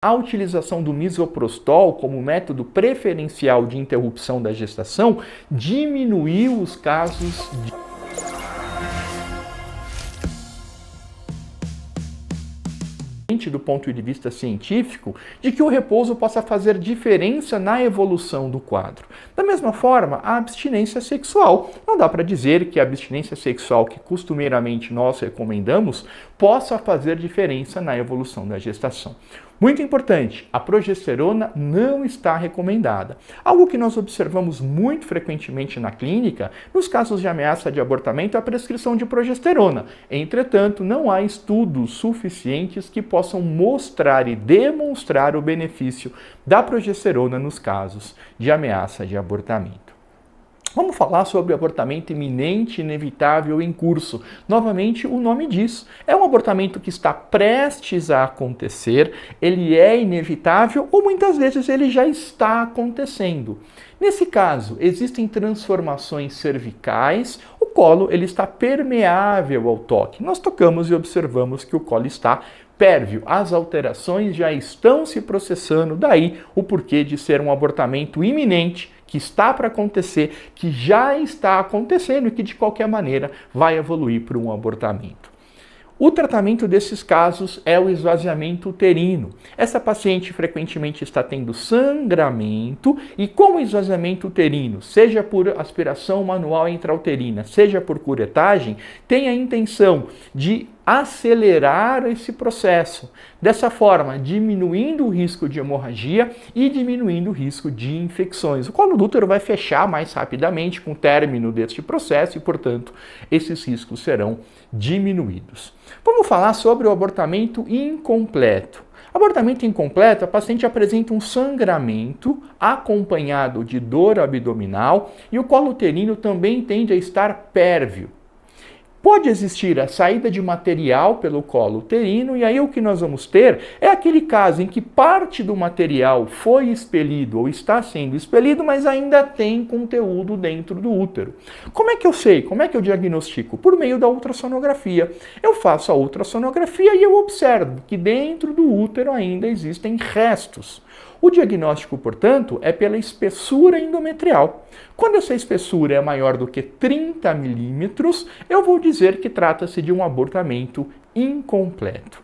A utilização do misoprostol como método preferencial de interrupção da gestação diminuiu os casos do ponto de vista científico, de que o repouso possa fazer diferença na evolução do quadro. Da mesma forma, a abstinência sexual. Não dá para dizer que a abstinência sexual que costumeiramente nós recomendamos possa fazer diferença na evolução da gestação. Muito importante, a progesterona não está recomendada. Algo que nós observamos muito frequentemente na clínica, nos casos de ameaça de abortamento, é a prescrição de progesterona. Entretanto, não há estudos suficientes que possam mostrar e demonstrar o benefício da progesterona nos casos de ameaça de abortamento. Vamos falar sobre o abortamento iminente, inevitável, em curso. Novamente, o nome diz. É um abortamento que está prestes a acontecer, ele é inevitável ou muitas vezes ele já está acontecendo. Nesse caso, existem transformações cervicais, o colo ele está permeável ao toque. Nós tocamos e observamos que o colo está pérvio. As alterações já estão se processando, daí o porquê de ser um abortamento iminente, que está para acontecer, que já está acontecendo e que de qualquer maneira vai evoluir para um abortamento. O tratamento desses casos é o esvaziamento uterino. Essa paciente frequentemente está tendo sangramento e com o esvaziamento uterino, seja por aspiração manual intrauterina, seja por curetagem, tem a intenção de acelerar esse processo. Dessa forma, diminuindo o risco de hemorragia e diminuindo o risco de infecções. O colo do útero vai fechar mais rapidamente com o término deste processo e, portanto, esses riscos serão diminuídos. Vamos falar sobre o abortamento incompleto. Abortamento incompleto, a paciente apresenta um sangramento acompanhado de dor abdominal e o colo uterino também tende a estar pérvio. Pode existir a saída de material pelo colo uterino e aí o que nós vamos ter é aquele caso em que parte do material foi expelido ou está sendo expelido, mas ainda tem conteúdo dentro do útero. Como é que eu sei? Como é que eu diagnostico? Por meio da ultrassonografia. Eu faço a ultrassonografia e eu observo que dentro do útero ainda existem restos. O diagnóstico, portanto, é pela espessura endometrial. Quando essa espessura é maior do que 30 milímetros, eu vou dizer que trata-se de um abortamento incompleto.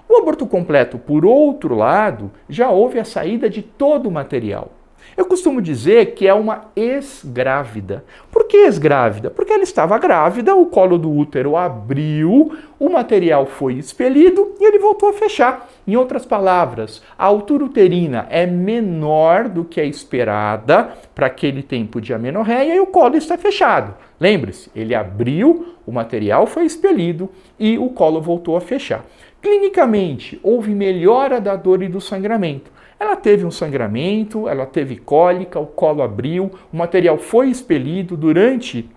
O aborto completo, por outro lado, já houve a saída de todo o material. Eu costumo dizer que é uma ex-grávida. Por que ex-grávida? Porque ela estava grávida, o colo do útero abriu, o material foi expelido e ele voltou a fechar. Em outras palavras, a altura uterina é menor do que a esperada para aquele tempo de amenorreia e o colo está fechado. Lembre-se, ele abriu, o material foi expelido e o colo voltou a fechar. Clinicamente, houve melhora da dor e do sangramento. Ela teve um sangramento, ela teve cólica, o colo abriu, o material foi expelido. Durante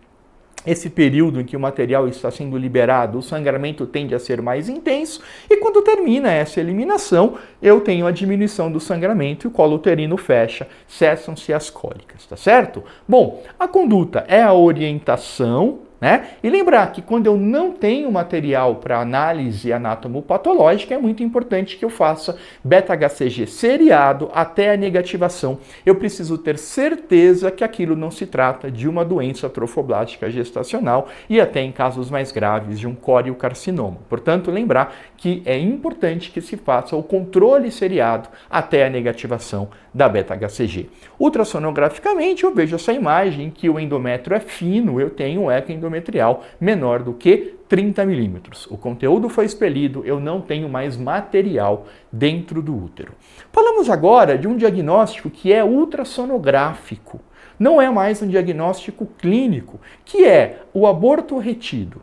esse período em que o material está sendo liberado, o sangramento tende a ser mais intenso e quando termina essa eliminação, eu tenho a diminuição do sangramento e o colo uterino fecha, cessam-se as cólicas, tá certo? Bom, a conduta é a orientação, né? E lembrar que quando eu não tenho material para análise anatomopatológica, é muito importante que eu faça beta-HCG seriado até a negativação. Eu preciso ter certeza que aquilo não se trata de uma doença trofoblástica gestacional e até em casos mais graves de um coriocarcinoma. Portanto, lembrar que é importante que se faça o controle seriado até a negativação da beta-HCG. Ultrassonograficamente, eu vejo essa imagem que o endométrio é fino, eu tenho um eco endometrial menor do que 30 milímetros. O conteúdo foi expelido, eu não tenho mais material dentro do útero. Falamos agora de um diagnóstico que é ultrassonográfico. Não é mais um diagnóstico clínico, que é o aborto retido.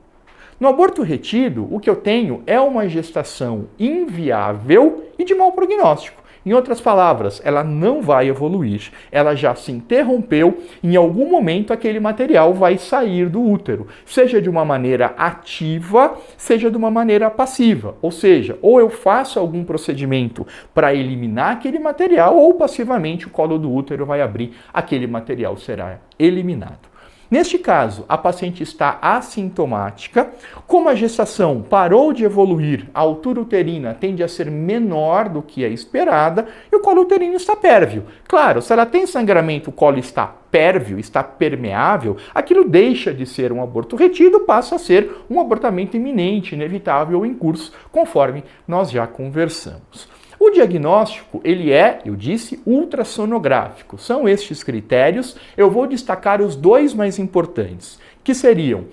No aborto retido, o que eu tenho é uma gestação inviável e de mau prognóstico. Em outras palavras, ela não vai evoluir, ela já se interrompeu, em algum momento aquele material vai sair do útero, seja de uma maneira ativa, seja de uma maneira passiva. Ou seja, ou eu faço algum procedimento para eliminar aquele material, ou passivamente o colo do útero vai abrir, aquele material será eliminado. Neste caso, a paciente está assintomática, como a gestação parou de evoluir, a altura uterina tende a ser menor do que a esperada e o colo uterino está pérvio. Claro, se ela tem sangramento, o colo está pérvio, está permeável, aquilo deixa de ser um aborto retido, passa a ser um abortamento iminente, inevitável ou em curso, conforme nós já conversamos. O diagnóstico, ele é, eu disse, ultrassonográfico. São estes critérios. Eu vou destacar os dois mais importantes, que seriam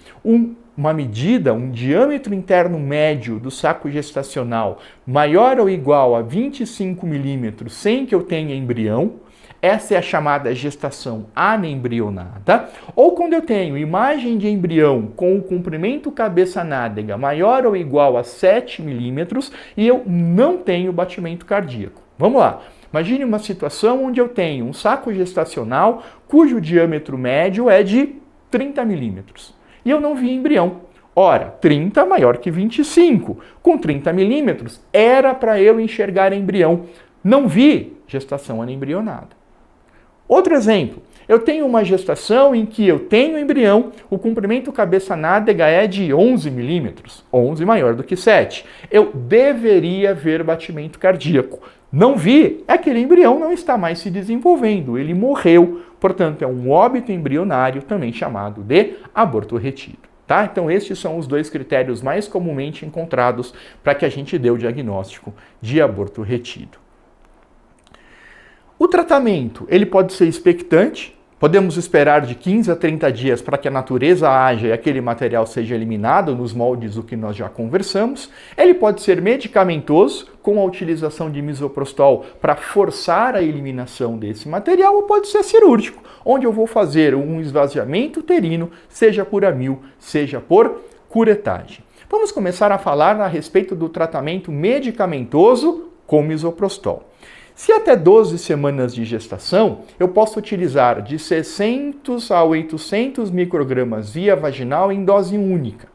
uma medida, um diâmetro interno médio do saco gestacional maior ou igual a 25 milímetros sem que eu tenha embrião. Essa é a chamada gestação anembrionada, ou quando eu tenho imagem de embrião com o comprimento cabeça-nádega maior ou igual a 7 milímetros e eu não tenho batimento cardíaco. Vamos lá. Imagine uma situação onde eu tenho um saco gestacional cujo diâmetro médio é de 30 milímetros e eu não vi embrião. Ora, 30 maior que 25. Com 30 milímetros era para eu enxergar embrião. Não vi, gestação anembrionada. Outro exemplo, eu tenho uma gestação em que eu tenho embrião, o comprimento cabeça-nádega é de 11 milímetros, 11 maior do que 7. Eu deveria ver batimento cardíaco. Não vi, aquele embrião não está mais se desenvolvendo, ele morreu, portanto é um óbito embrionário, também chamado de aborto retido. Tá? Então estes são os dois critérios mais comumente encontrados para que a gente dê o diagnóstico de aborto retido. O tratamento, ele pode ser expectante, podemos esperar de 15 a 30 dias para que a natureza haja e aquele material seja eliminado nos moldes do que nós já conversamos. Ele pode ser medicamentoso, com a utilização de misoprostol para forçar a eliminação desse material, ou pode ser cirúrgico, onde eu vou fazer um esvaziamento uterino, seja por amil, seja por curetagem. Vamos começar a falar a respeito do tratamento medicamentoso com misoprostol. Se até 12 semanas de gestação, eu posso utilizar de 600 a 800 microgramas via vaginal em dose única,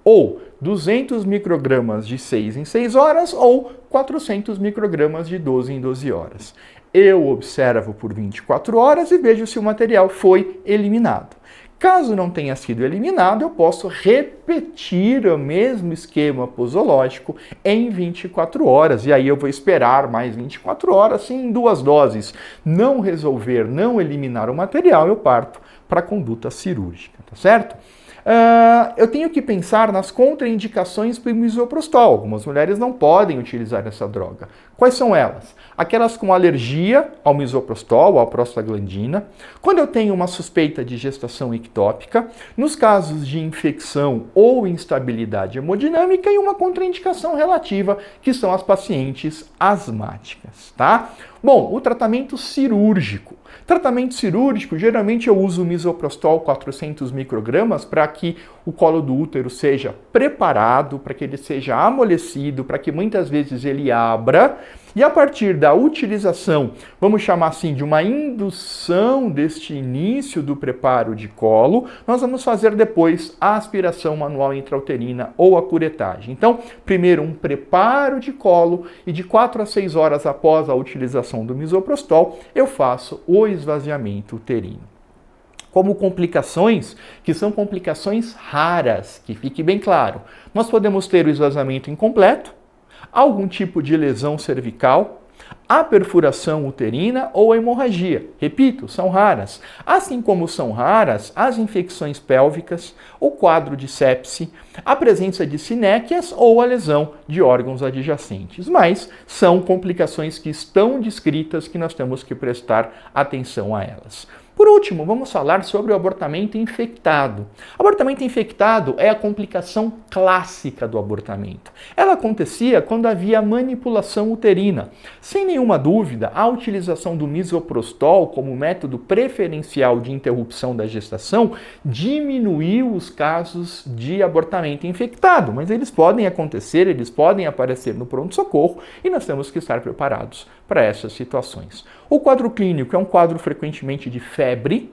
ou 200 microgramas de 6 em 6 horas, ou 400 microgramas de 12 em 12 horas. Eu observo por 24 horas e vejo se o material foi eliminado. Caso não tenha sido eliminado, eu posso repetir o mesmo esquema posológico em 24 horas. E aí eu vou esperar mais 24 horas, sim, em 2 doses. Não resolver, não eliminar o material, eu parto para a conduta cirúrgica, tá certo? Eu tenho que pensar nas contraindicações para o misoprostol. Algumas mulheres não podem utilizar essa droga. Quais são elas? Aquelas com alergia ao misoprostol, à prostaglandina. Quando eu tenho uma suspeita de gestação ectópica, nos casos de infecção ou instabilidade hemodinâmica e uma contraindicação relativa, que são as pacientes asmáticas, tá? Bom, o tratamento cirúrgico. Tratamento cirúrgico, geralmente eu uso o misoprostol 400 microgramas para que o colo do útero seja preparado, para que ele seja amolecido, para que muitas vezes ele abra. E a partir da utilização, vamos chamar assim, de uma indução deste início do preparo de colo, nós vamos fazer depois a aspiração manual intrauterina ou a curetagem. Então, primeiro um preparo de colo e de 4 a 6 horas após a utilização do misoprostol, eu faço o esvaziamento uterino. Como complicações, que são complicações raras, que fique bem claro, nós podemos ter o esvaziamento incompleto, algum tipo de lesão cervical, a perfuração uterina ou a hemorragia. Repito, são raras. Assim como são raras as infecções pélvicas, o quadro de sepse, a presença de sinéquias ou a lesão de órgãos adjacentes. Mas são complicações que estão descritas que nós temos que prestar atenção a elas. Por último, vamos falar sobre o abortamento infectado. Abortamento infectado é a complicação clássica do abortamento. Ela acontecia quando havia manipulação uterina. Sem nenhuma dúvida, a utilização do misoprostol como método preferencial de interrupção da gestação diminuiu os casos de abortamento infectado, mas eles podem acontecer, eles podem aparecer no pronto-socorro e nós temos que estar preparados para essas situações. O quadro clínico é um quadro frequentemente de febre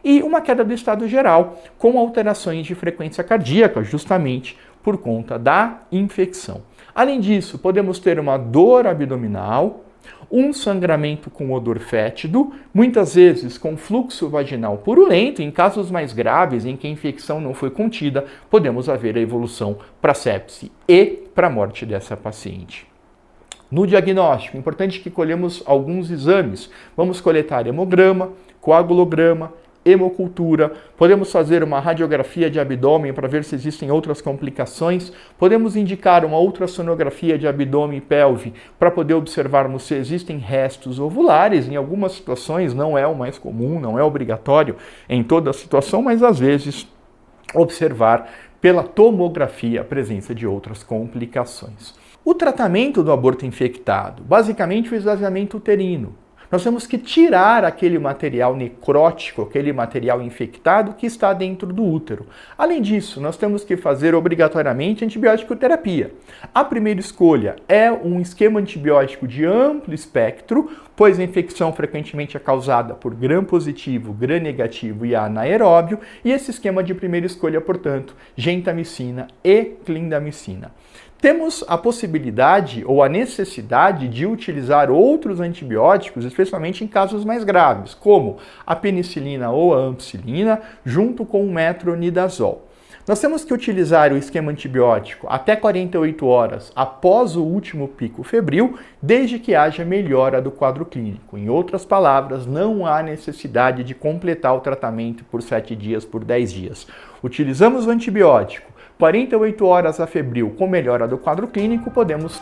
e uma queda do estado geral, com alterações de frequência cardíaca, justamente por conta da infecção. Além disso, podemos ter uma dor abdominal, Um sangramento com odor fétido, muitas vezes com fluxo vaginal purulento. Em casos mais graves, em que a infecção não foi contida, podemos haver a evolução para sepse e para a morte dessa paciente. No diagnóstico, é importante que colhemos alguns exames. Vamos coletar hemograma, coagulograma, hemocultura, podemos fazer uma radiografia de abdômen para ver se existem outras complicações, podemos indicar uma ultrassonografia de abdômen e pelve para poder observarmos se existem restos ovulares. Em algumas situações não é o mais comum, não é obrigatório em toda a situação, mas às vezes observar pela tomografia a presença de outras complicações. O tratamento do aborto infectado, basicamente o esvaziamento uterino. Nós temos que tirar aquele material necrótico, aquele material infectado que está dentro do útero. Além disso, nós temos que fazer obrigatoriamente antibiótico terapia. A primeira escolha é um esquema antibiótico de amplo espectro, pois a infecção frequentemente é causada por gram-positivo, gram-negativo e anaeróbio, e esse esquema de primeira escolha, portanto, gentamicina e clindamicina. Temos a possibilidade ou a necessidade de utilizar outros antibióticos, especialmente em casos mais graves, como a penicilina ou a ampicilina, junto com o metronidazol. Nós temos que utilizar o esquema antibiótico até 48 horas após o último pico febril, desde que haja melhora do quadro clínico. Em outras palavras, não há necessidade de completar o tratamento por 7 dias, por 10 dias. Utilizamos o antibiótico 48 horas a febril com melhora do quadro clínico, podemos